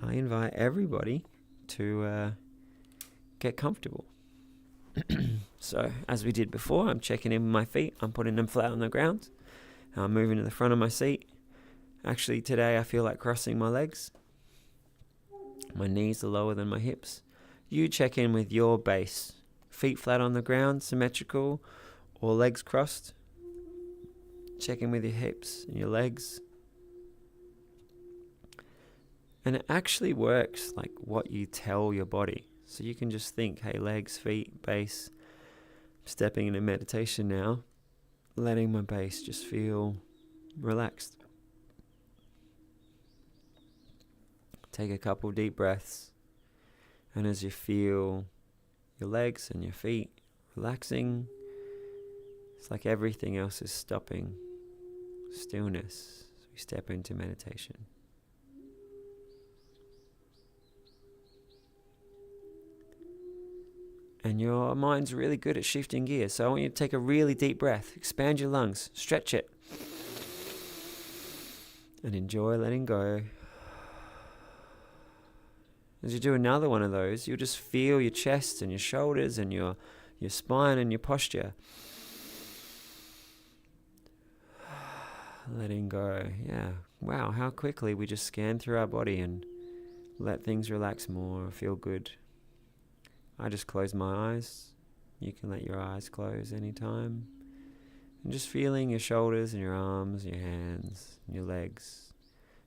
I invite everybody to get comfortable. So, as we did before, I'm checking in with my feet. I'm putting them flat on the ground. I'm moving to the front of my seat. Actually, today I feel like crossing my legs. My knees are lower than my hips. You check in with your base. Feet flat on the ground, symmetrical, or legs crossed. Check in with your hips and your legs. And it actually works like what you tell your body. So you can just think, hey, legs, feet, base. Stepping into meditation now. Letting my base just feel relaxed. Take a couple deep breaths. And as you feel your legs and your feet relaxing, it's like everything else is stopping. Stillness. So we step into meditation. And your mind's really good at shifting gears. So I want you to take a really deep breath. Expand your lungs. Stretch it. And enjoy letting go. As you do another one of those, you'll just feel your chest and your shoulders and your spine and your posture. Letting go. Yeah. Wow, how quickly we just scan through our body and let things relax more, feel good. I just close my eyes. You can let your eyes close anytime. And just feeling your shoulders and your arms, your hands, and your legs.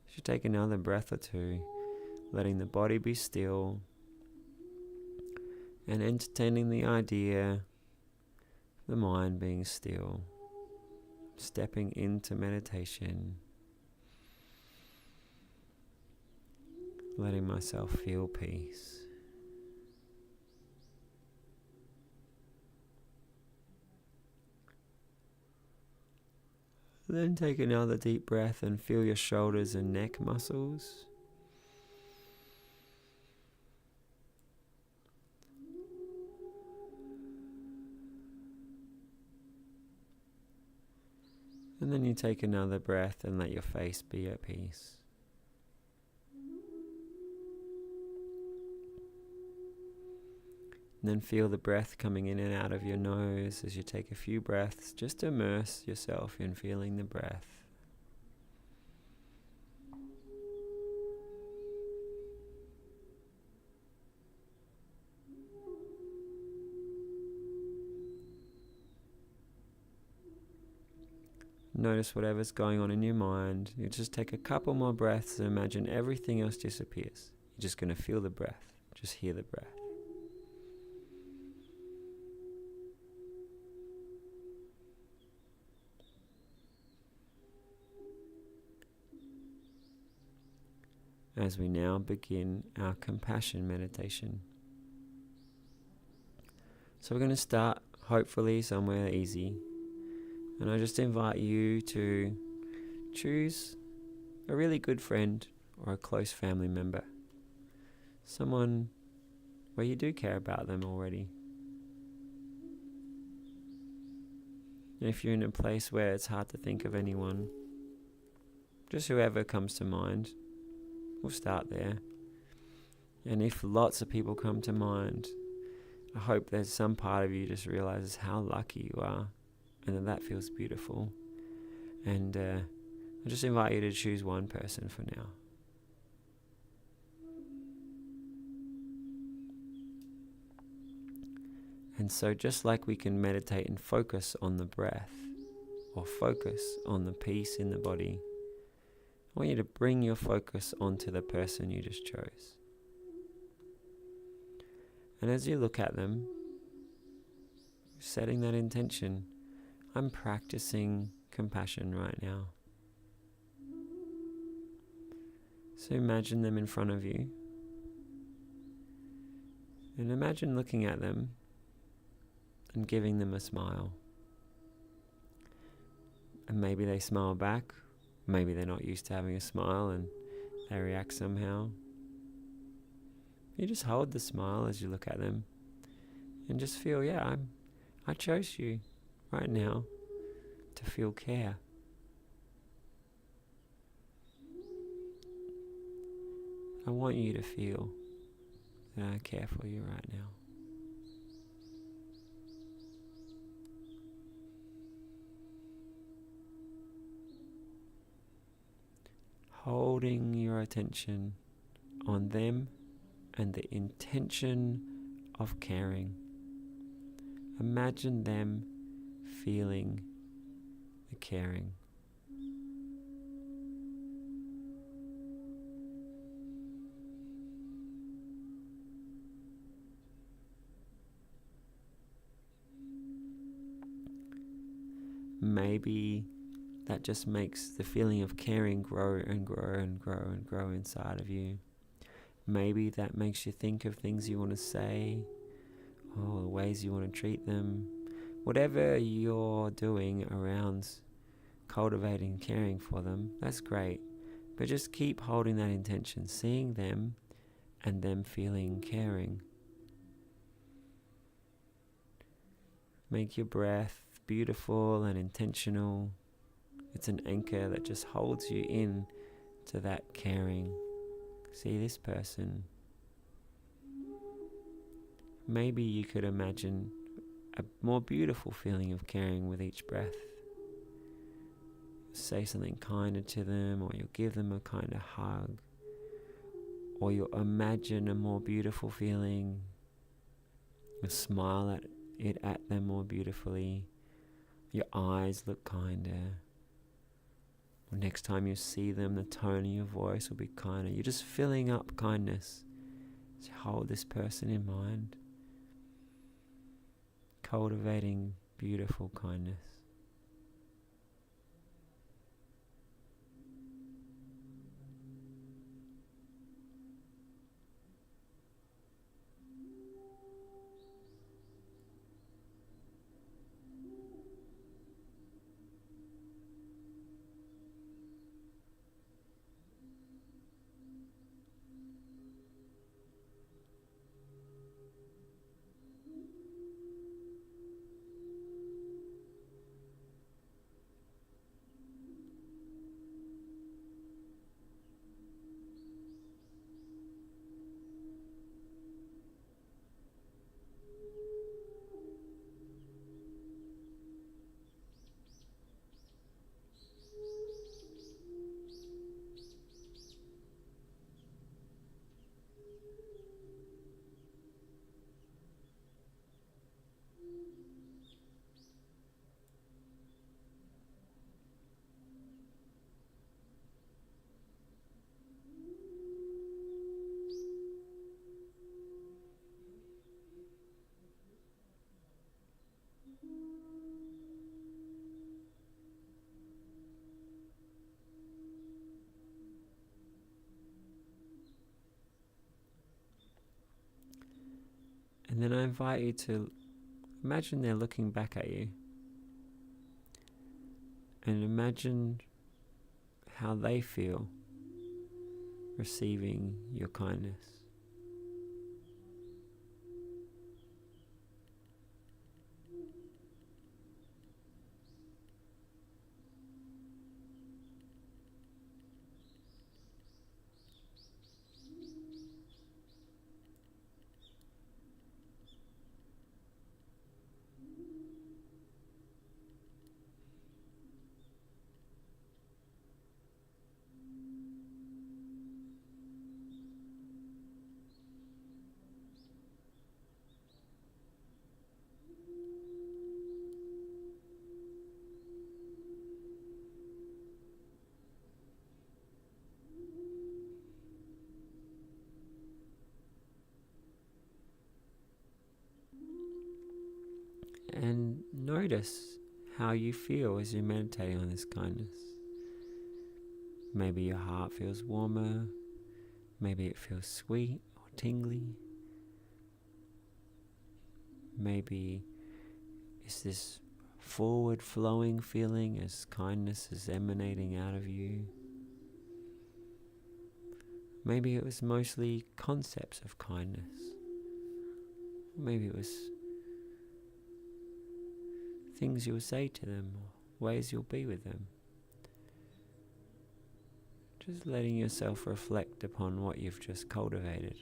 You should take another breath or two, letting the body be still and entertaining the idea of the mind being still. Stepping into meditation. Letting myself feel peace. Then take another deep breath and feel your shoulders and neck muscles. And then you take another breath and let your face be at peace. And then feel the breath coming in and out of your nose as you take a few breaths. Just immerse yourself in feeling the breath. Notice whatever's going on in your mind. You just take a couple more breaths and imagine everything else disappears. You're just going to feel the breath. Just hear the breath. As we now begin our compassion meditation. So we're going to start hopefully somewhere easy. And I just invite you to choose a really good friend or a close family member. Someone where you do care about them already. And if you're in a place where it's hard to think of anyone, just whoever comes to mind. We'll start there. And if lots of people come to mind, I hope there's some part of you just realizes how lucky you are and that feels beautiful. And I just invite you to choose one person for now. And so just like we can meditate and focus on the breath or focus on the peace in the body, I want you to bring your focus onto the person you just chose. And as you look at them, setting that intention, I'm practicing compassion right now. So imagine them in front of you. And imagine looking at them and giving them a smile. And maybe they smile back. Maybe they're not used to having a smile and they react somehow. You just hold the smile as you look at them and just feel, I chose you right now to feel care. I want you to feel that I care for you right now. Holding your attention on them and the intention of caring. Imagine them feeling the caring. Maybe that just makes the feeling of caring grow and grow and grow and grow inside of you. Maybe that makes you think of things you want to say, or the ways you want to treat them. Whatever you're doing around cultivating caring for them, that's great. But just keep holding that intention, seeing them and them feeling caring. Make your breath beautiful and intentional. It's an anchor that just holds you in to that caring. See this person. Maybe you could imagine a more beautiful feeling of caring with each breath. Say something kinder to them, or you'll give them a kinder hug, or you'll imagine a more beautiful feeling. You'll smile at them more beautifully. Your eyes look kinder. Or next time you see them, the tone of your voice will be kinder. You're just filling up kindness. So hold this person in mind. Cultivating beautiful kindness. And then I invite you to imagine they're looking back at you. And imagine how they feel receiving your kindness. And notice how you feel as you're meditating on this kindness. Maybe your heart feels warmer. Maybe it feels sweet or tingly. Maybe it's this forward flowing feeling as kindness is emanating out of you. Maybe it was mostly concepts of kindness. Maybe it was things you'll say to them or ways you'll be with them. Just letting yourself reflect upon what you've just cultivated.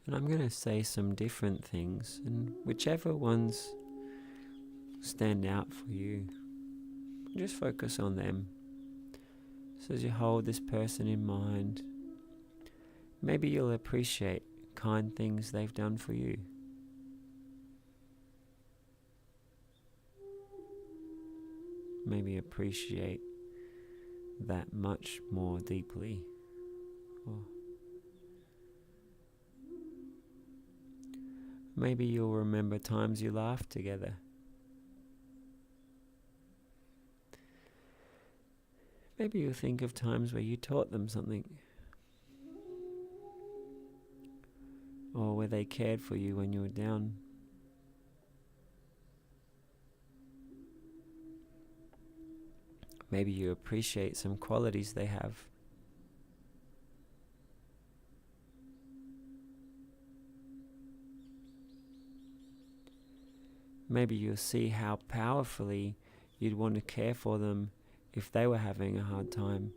And I'm going to say some different things, and whichever ones stand out for you, just focus on them. So as you hold this person in mind, maybe you'll appreciate kind things they've done for you. Maybe appreciate that much more deeply. Or maybe you'll remember times you laughed together. Maybe you'll think of times where you taught them something, or where they cared for you when you were down. Maybe you appreciate some qualities they have. Maybe you'll see how powerfully you'd want to care for them if they were having a hard time.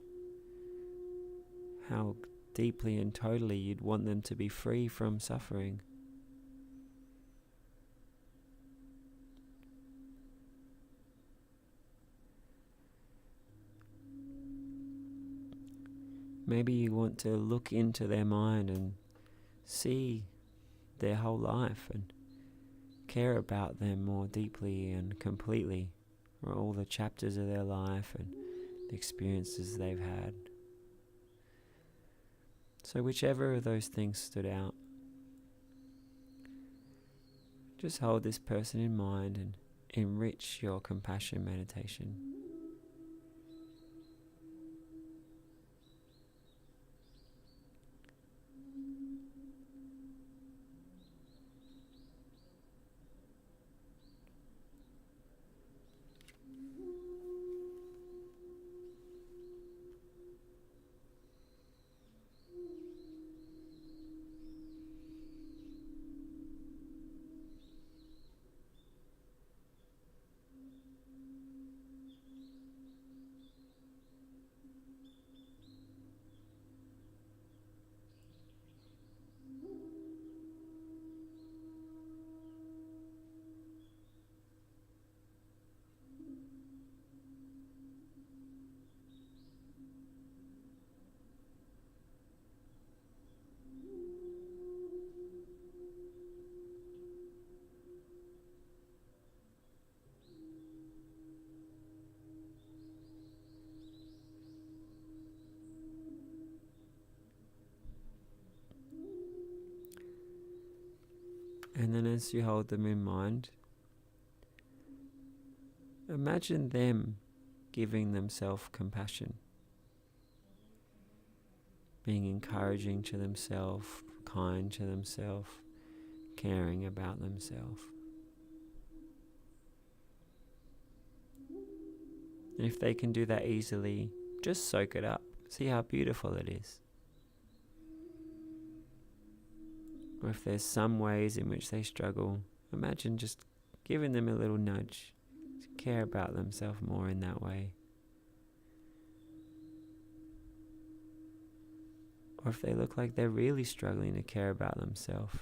How deeply and totally you'd want them to be free from suffering. Maybe you want to look into their mind and see their whole life and care about them more deeply and completely, or all the chapters of their life and the experiences they've had. So whichever of those things stood out, just hold this person in mind and enrich your compassion meditation. And then as you hold them in mind, imagine them giving themselves compassion, being encouraging to themselves, kind to themselves, caring about themselves. And if they can do that easily, just soak it up. See how beautiful it is. Or if there's some ways in which they struggle, Imagine just giving them a little nudge to care about themselves more in that way. Or if they look like they're really struggling to care about themselves,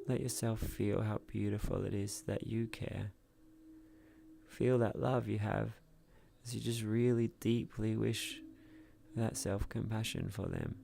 let yourself feel how beautiful it is that you care. Feel that love you have as you just really deeply wish that self-compassion for them.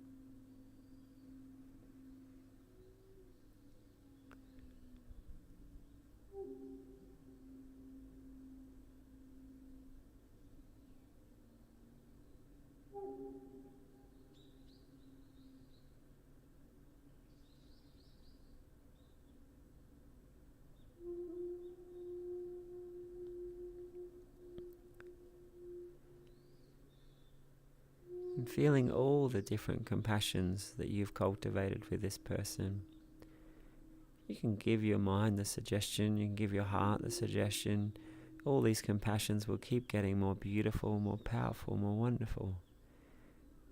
And feeling all the different compassions that you've cultivated with this person. You can give your mind the suggestion, you can give your heart the suggestion. All these compassions will keep getting more beautiful, more powerful, more wonderful.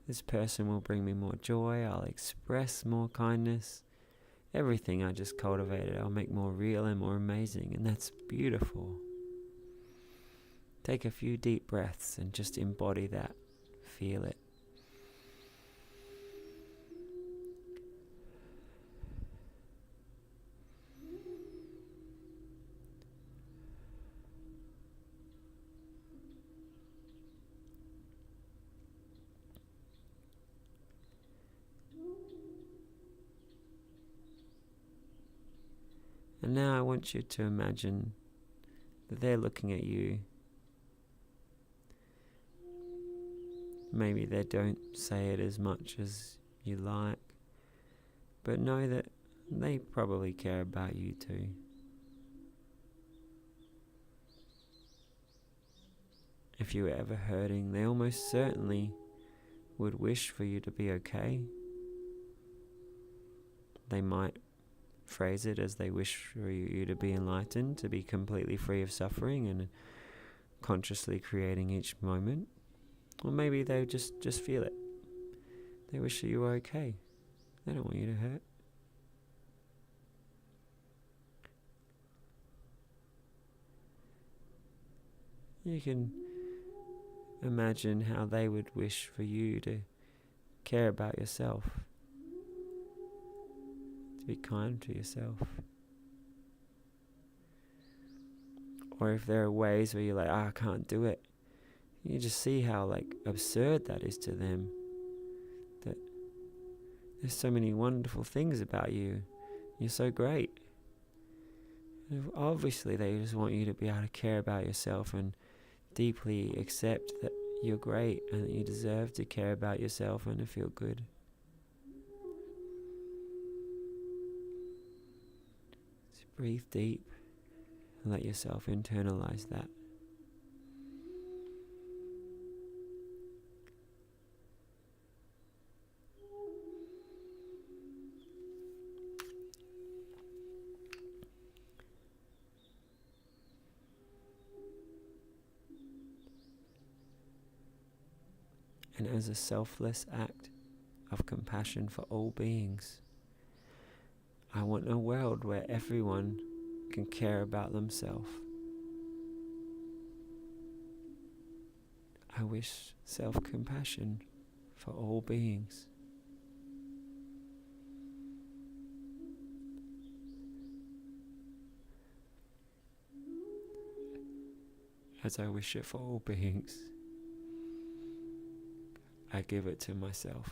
This person will bring me more joy, I'll express more kindness. Everything I just cultivated, I'll make more real and more amazing, and that's beautiful. Take a few deep breaths and just embody that. Feel it. And now I want you to imagine that they're looking at you. Maybe they don't say it as much as you like, but know that they probably care about you too. If you were ever hurting, they almost certainly would wish for you to be okay. They might phrase it as they wish for you to be enlightened, to be completely free of suffering and consciously creating each moment. Or maybe they just feel it. They wish that you were okay. They don't want you to hurt. You can imagine how they would wish for you to care about yourself, to be kind to yourself. Or if there are ways where you're like, I can't do it, you just see how absurd that is to them. That there's so many wonderful things about you. You're so great. And obviously they just want you to be able to care about yourself and deeply accept that you're great and that you deserve to care about yourself and to feel good. So breathe deep and let yourself internalize that. And as a selfless act of compassion for all beings, I want a world where everyone can care about themselves. I wish self-compassion for all beings. As I wish it for all beings, I give it to myself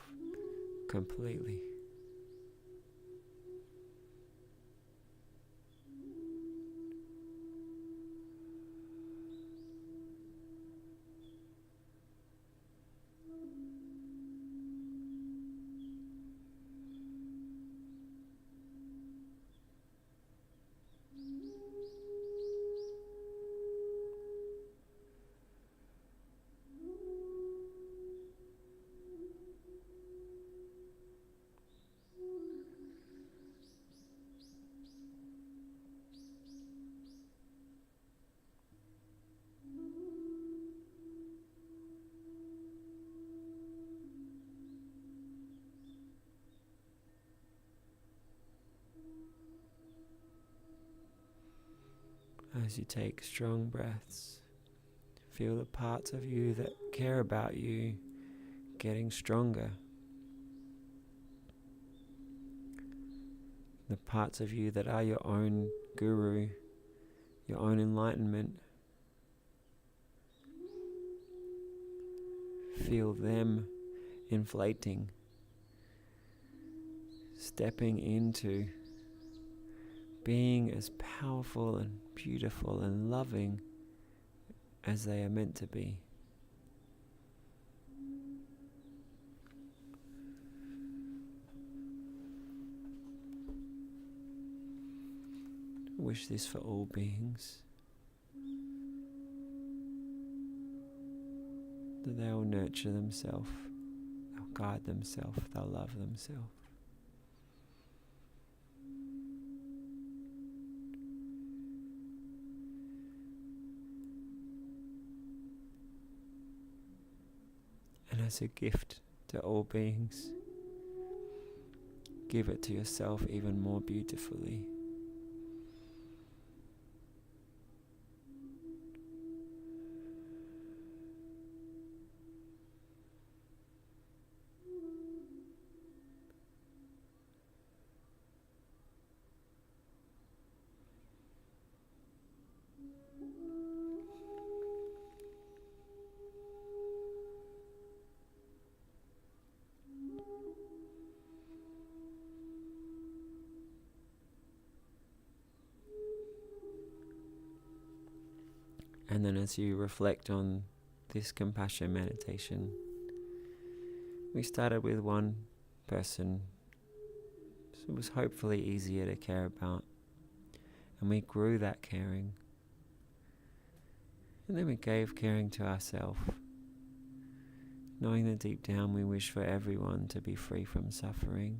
completely. As you take strong breaths, feel the parts of you that care about you getting stronger. The parts of you that are your own guru, your own enlightenment. Feel them inflating, stepping into being as powerful and beautiful and loving as they are meant to be. I wish this for all beings, that they will nurture themselves, they'll guide themselves, they'll love themselves. And as a gift to all beings, give it to yourself even more beautifully. And then as you reflect on this compassion meditation, we started with one person, so it was hopefully easier to care about. And we grew that caring. And then we gave caring to ourselves, knowing that deep down we wish for everyone to be free from suffering.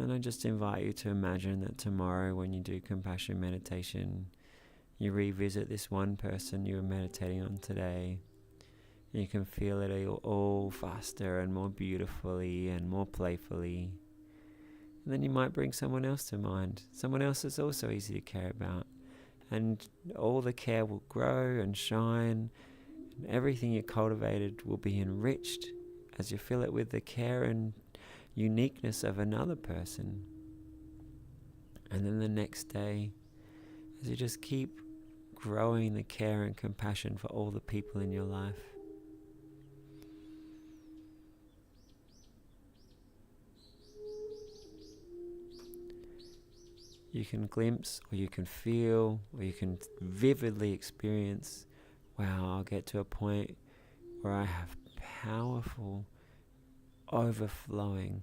And I just invite you to imagine that tomorrow when you do compassion meditation, you revisit this one person you were meditating on today. You can feel it all faster and more beautifully and more playfully. And then you might bring someone else to mind, someone else that's also easy to care about. And all the care will grow and shine, and everything you cultivated will be enriched as you fill it with the care and uniqueness of another person. And then the next day, as you just keep growing the care and compassion for all the people in your life, you can glimpse, or you can feel, or you can vividly experience, wow, I'll get to a point where I have powerful, overflowing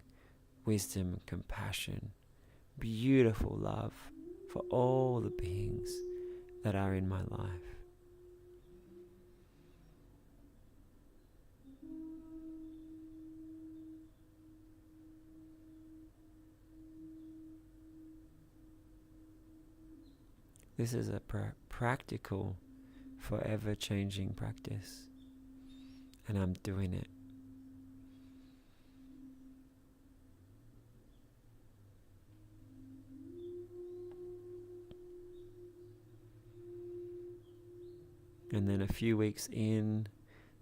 wisdom and compassion, beautiful love for all the beings that are in my life. This is a practical, forever changing practice, and I'm doing it. And then a few weeks in,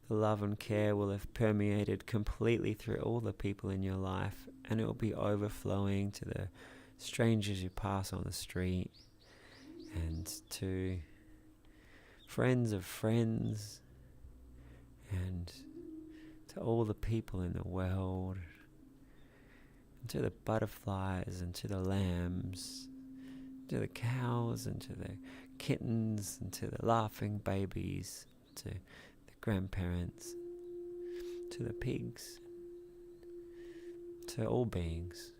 the love and care will have permeated completely through all the people in your life, and it will be overflowing to the strangers you pass on the street, and to friends of friends, and to all the people in the world, and to the butterflies, and to the lambs, to the cows, and to the kittens, and to the laughing babies, to the grandparents, to the pigs, to all beings.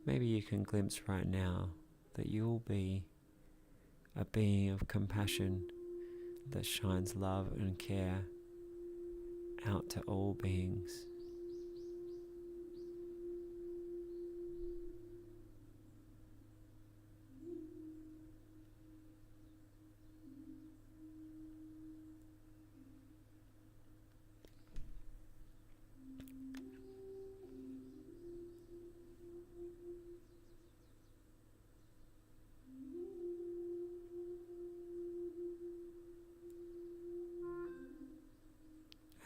Maybe you can glimpse right now that you'll be a being of compassion that shines love and care out to all beings.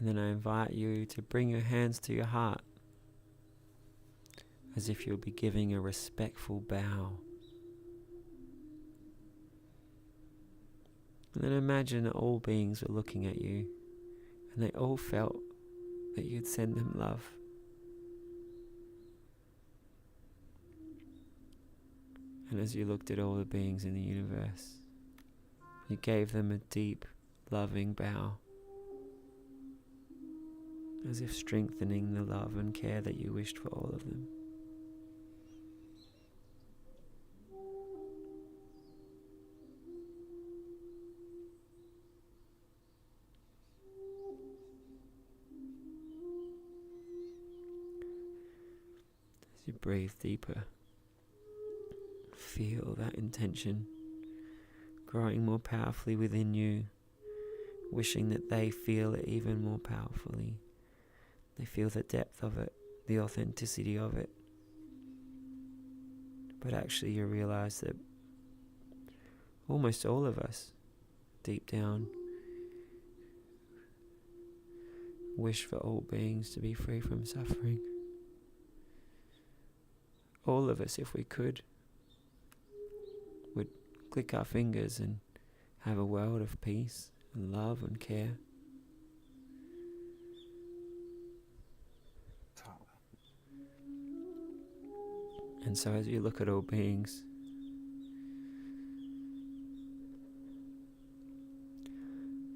And then I invite you to bring your hands to your heart, as if you'll be giving a respectful bow. And then imagine that all beings were looking at you, and they all felt that you'd send them love. And as you looked at all the beings in the universe, you gave them a deep, loving bow, as if strengthening the love and care that you wished for all of them. As you breathe deeper, feel that intention growing more powerfully within you, wishing that they feel it even more powerfully. They feel the depth of it, the authenticity of it. But actually you realize that almost all of us, deep down, wish for all beings to be free from suffering. All of us, if we could, would click our fingers and have a world of peace and love and care. And so as you look at all beings,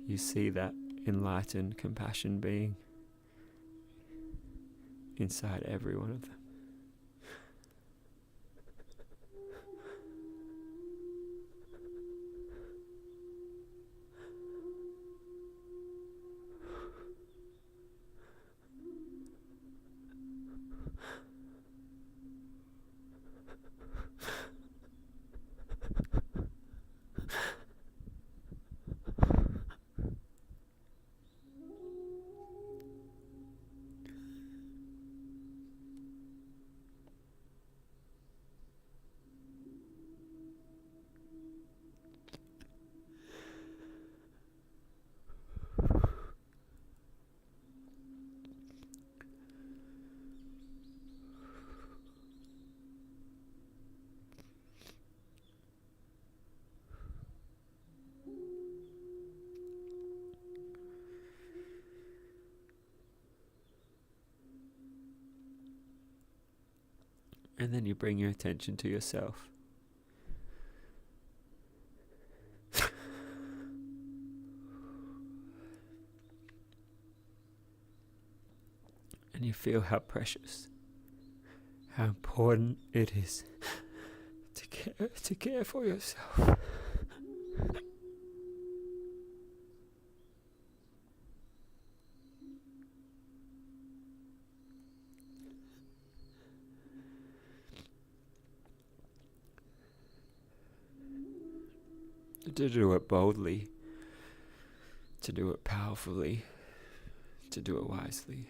you see that enlightened compassion being inside every one of them. And then you bring your attention to yourself. And you feel how precious, how important it is to care for yourself. To do it boldly, to do it powerfully, to do it wisely.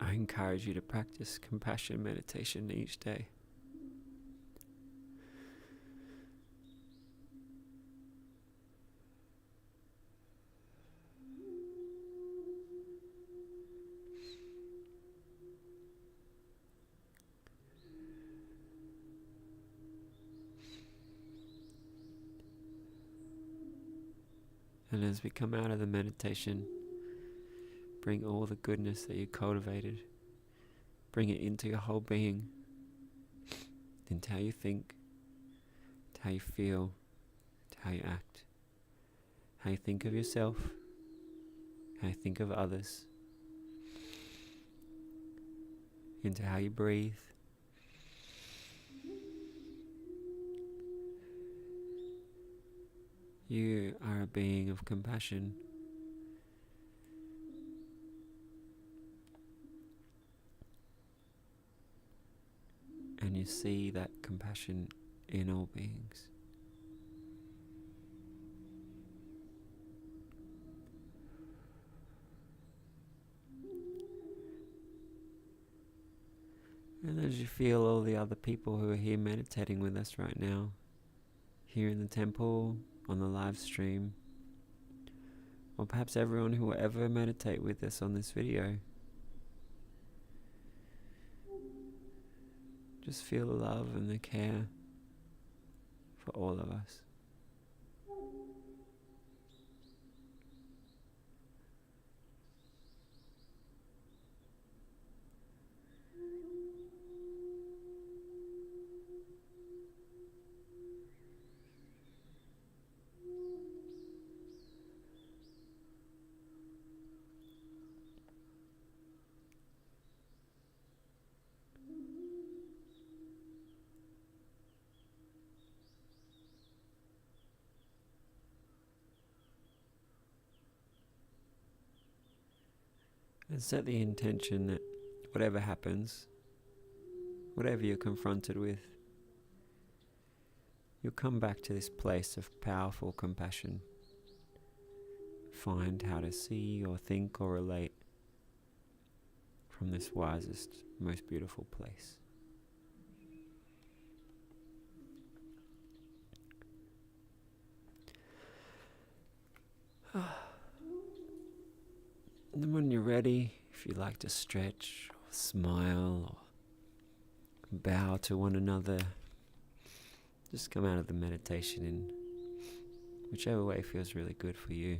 I encourage you to practice compassion meditation each day. And as we come out of the meditation, bring all the goodness that you cultivated, bring it into your whole being, into how you think, to how you feel, to how you act, how you think of yourself, how you think of others, into how you breathe. You are a being of compassion, and you see that compassion in all beings. And as you feel all the other people who are here meditating with us right now, here in the temple, on the live stream, or perhaps everyone who will ever meditate with us on this video, just feel the love and the care for all of us. And set the intention that whatever happens, whatever you're confronted with, you'll come back to this place of powerful compassion. Find how to see or think or relate from this wisest, most beautiful place. And then when you're ready, if you like to stretch or smile or bow to one another, just come out of the meditation in whichever way feels really good for you.